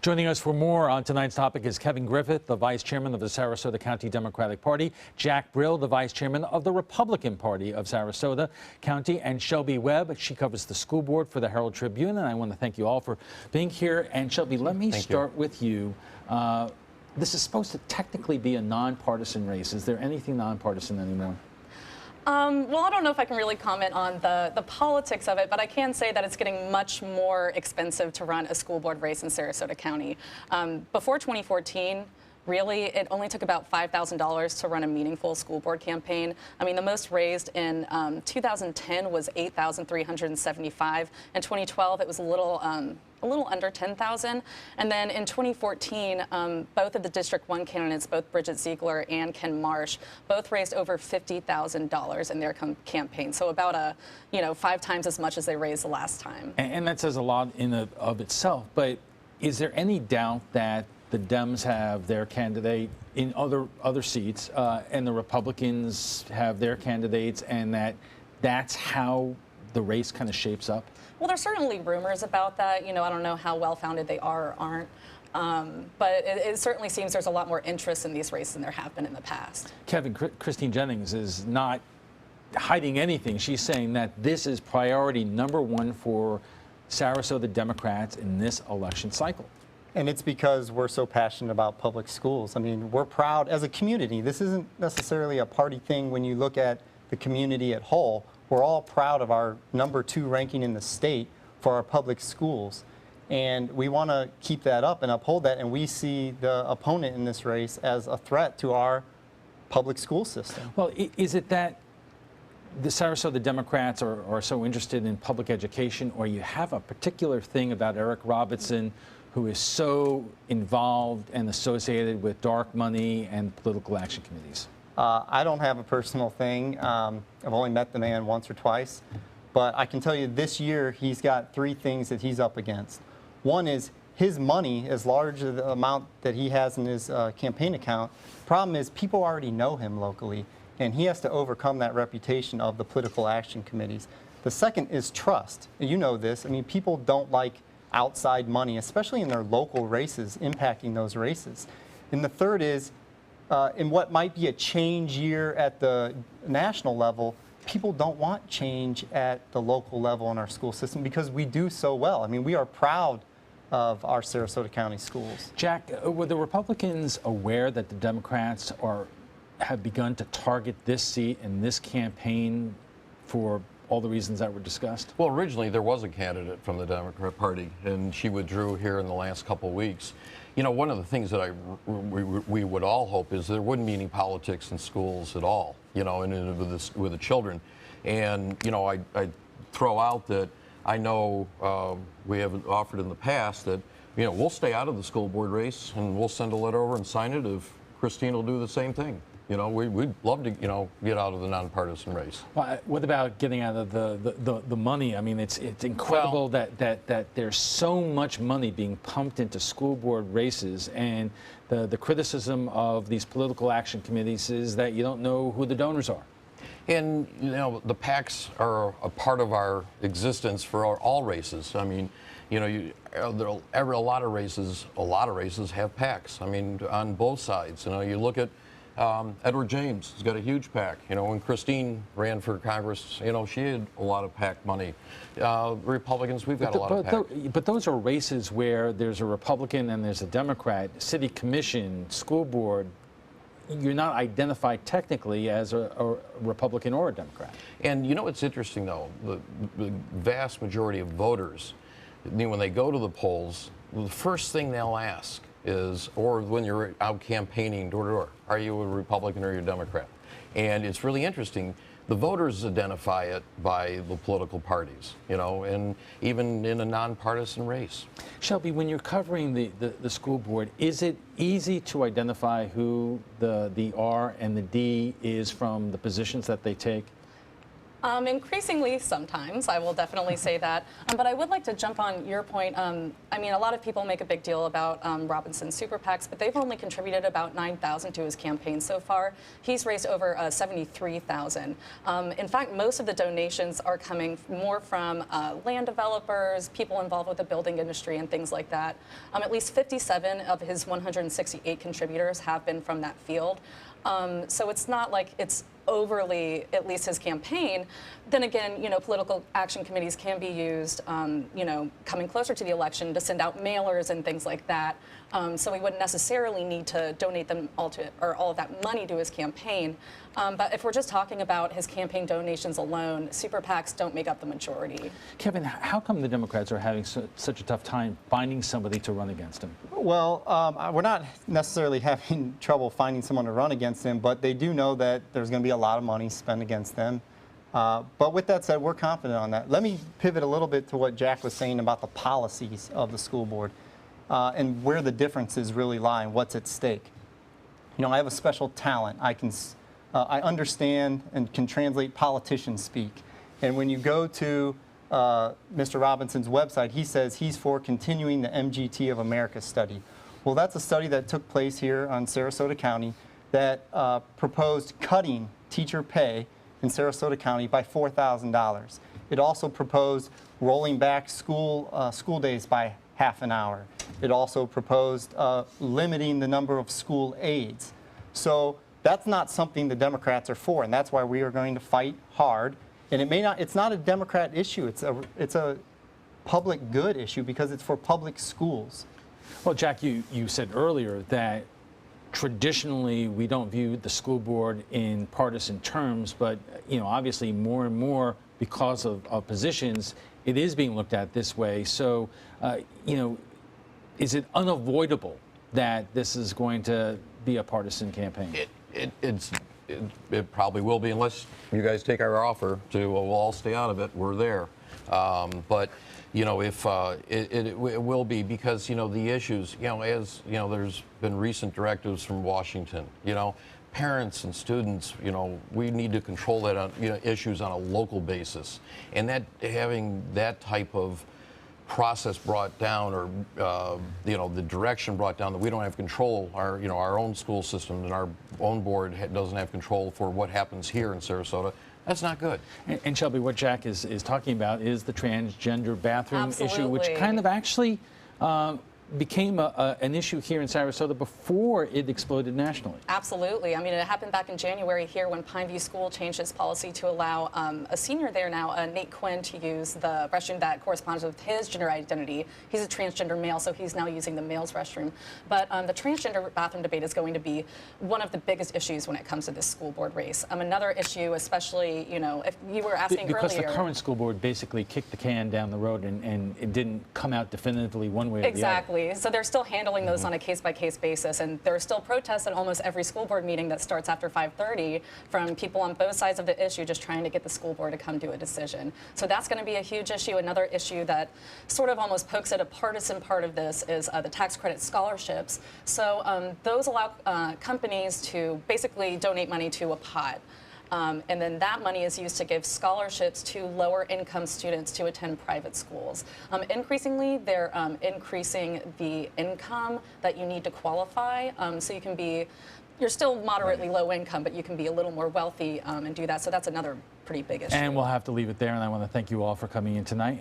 Joining us for more on tonight's topic is Kevin Griffith, the Vice Chairman of the Sarasota County Democratic Party, Jack BRILL, the Vice Chairman of the Republican Party of Sarasota County, and Shelby Webb. She covers the school board for the Herald Tribune, and I want to thank you all for being here. And Shelby, let me start with you. This is supposed to technically be a nonpartisan race. Is there anything nonpartisan anymore? Well, I don't know if I can really comment on the politics of it, but I can say that it's getting much more expensive to run a school board race in Sarasota County. Before 2014, really, it only took about $5,000 to run a meaningful school board campaign. I mean, the most raised in 2010 was $8,375. In 2012, it was a little under $10,000. And then in 2014, both of the District 1 candidates, both Bridget Ziegler and Ken Marsh, both raised over $50,000 in their campaign. So about 5 times as much as they raised the last time. And that says a lot in of itself. But is there any doubt that the Dems have their candidate in other seats, and the Republicans have their candidates, and that's how the race kind of shapes up? Well, there's certainly rumors about that. I don't know how well-founded they are or aren't. But it certainly seems there's a lot more interest in these races than there have been in the past. Kevin, Christine Jennings is not hiding anything. She's saying that this is priority #1 for Sarasota Democrats in this election cycle. And it's because we're so passionate about public schools. I mean, we're proud as a community. This isn't necessarily a party thing when you look at the community at whole. We're all proud of our #2 ranking in the state for our public schools. And we want to keep that up and uphold that. And we see the opponent in this race as a threat to our public school system. Well, is it that the Sarasota Democrats are so interested in public education, or you have a particular thing about Eric Robinson, who is so involved and associated with dark money and political action committees? I don't have a personal thing. I've only met the man once or twice. But I can tell you this year he's got 3 things that he's up against. One is his money, as large as the amount that he has in his campaign account. Problem is people already know him locally, and he has to overcome that reputation of the political action committees. The second is trust. You know this. I mean, people don't like outside money, especially in their local races, impacting those races. And the third is, in what might be a change year at the national level, people don't want change at the local level in our school system because we do so well. I mean, we are proud of our Sarasota County schools. Jack, were the Republicans aware that the Democrats have begun to target this seat and this campaign for all the reasons that were discussed? Well, originally there was a candidate from the Democrat Party, and she withdrew here in the last couple of weeks. One of the things that we would all hope is there wouldn't be any politics in schools at all, and with the children. And, I throw out that I know we have offered in the past that, we'll stay out of the school board race and we'll send a letter over and sign it if Christine will do the same thing. We'd love to, get out of the nonpartisan race. Well, what about getting out of the money? I mean, it's incredible that there's so much money being pumped into school board races, and the criticism of these political action committees is that you don't know who the donors are. And, the PACs are a part of our existence for all races. I mean, a lot of races have PACs. I mean, on both sides. You look at Edward James has got a huge PAC. When Christine ran for Congress, she had a lot of PAC money. Republicans, we've got a lot of PAC. But those are races where there's a Republican and there's a Democrat. City Commission, school board, you're not identified technically as a Republican or a Democrat. And it's interesting, though, the vast majority of voters, when they go to the polls, the first thing they'll ask is, or when you're out campaigning door to door, are you a Republican or are you a Democrat? And it's really interesting. The voters identify it by the political parties, and even in a nonpartisan race. Shelby, when you're covering the school board, is it easy to identify who the R and the D is from the positions that they take? Increasingly, sometimes, I will definitely say that. But I would like to jump on your point. I mean, a lot of people make a big deal about Robinson's super PACs, but they've only contributed about $9,000 to his campaign so far. He's raised over $73,000. In fact, most of the donations are coming more from land developers, people involved with the building industry, and things like that. At least 57 of his 168 contributors have been from that field. So it's not like it's overly, at least his campaign. Then again, you know, political action committees can be used, you know, coming closer to the election to send out mailers and things like that. So we wouldn't necessarily need to donate them all of that money to his campaign. But if we're just talking about his campaign donations alone, super PACs don't make up the majority. Kevin, how come the Democrats are having such a tough time finding somebody to run against him? Well, we're not necessarily having trouble finding someone to run against him, but they do know that there's going to be a lot of money spent against them. But with that said, we're confident on that. Let me pivot a little bit to what Jack was saying about the policies of the school board and where the differences really lie and what's at stake. You know, I have a special talent. I understand and can translate politician speak. And when you go to Mr. Robinson's website, he says he's for continuing the MGT of America study. Well, that's a study that took place here on Sarasota County that proposed cutting teacher pay in Sarasota County by $4,000. It also proposed rolling back school days by half an hour. It also proposed limiting the number of school aides. So that's not something the Democrats are for, and that's why we are going to fight hard. And it's not a Democrat issue. It's a public good issue because it's for public schools. Well, Jack, you said earlier that traditionally we don't view the school board in partisan terms, but you know, obviously more and more because of positions, it is being looked at this way. So, you know, is it unavoidable that this is going to be a partisan campaign? It probably will be, unless you guys take our offer to we'll all stay out of it. We're there, but you know, if it will be, because you know the issues. You know, as you know, there's been recent directives from Washington. You know, parents and students. You know, we need to control that on, you know, issues on a local basis, and that having that type of process brought down, or you know, the direction brought down, that we don't have control, our own school system and our own board doesn't have control for what happens here in Sarasota. That's not good. And Shelby, what Jack is talking about is the transgender bathroom issue, which Absolutely. kind of actually became an issue here in Sarasota before it exploded nationally. Absolutely. I mean, it happened back in January here when Pineview School changed its policy to allow a senior there now, Nate Quinn, to use the restroom that corresponds with his gender identity. He's a transgender male, so he's now using the male's restroom. But the transgender bathroom debate is going to be one of the biggest issues when it comes to this school board race. Another issue, especially, you know, if you were asking because earlier. The current school board basically kicked the can down the road, and it didn't come out definitively one way or the other. Exactly. So they're still handling those on a case-by-case basis, and there are still protests at almost every school board meeting that starts after 5:30 from people on both sides of the issue just trying to get the school board to come to a decision. So that's going to be a huge issue. Another issue that sort of almost pokes at a partisan part of this is the tax credit scholarships. So those allow companies to basically donate money to a pot. And then that money is used to give scholarships to lower income students to attend private schools. Increasingly, they're increasing the income that you need to qualify. So you can be, you're still moderately low income, but you can be a little more wealthy and do that. So that's another pretty big issue. And we'll have to leave it there, and I want to thank you all for coming in tonight.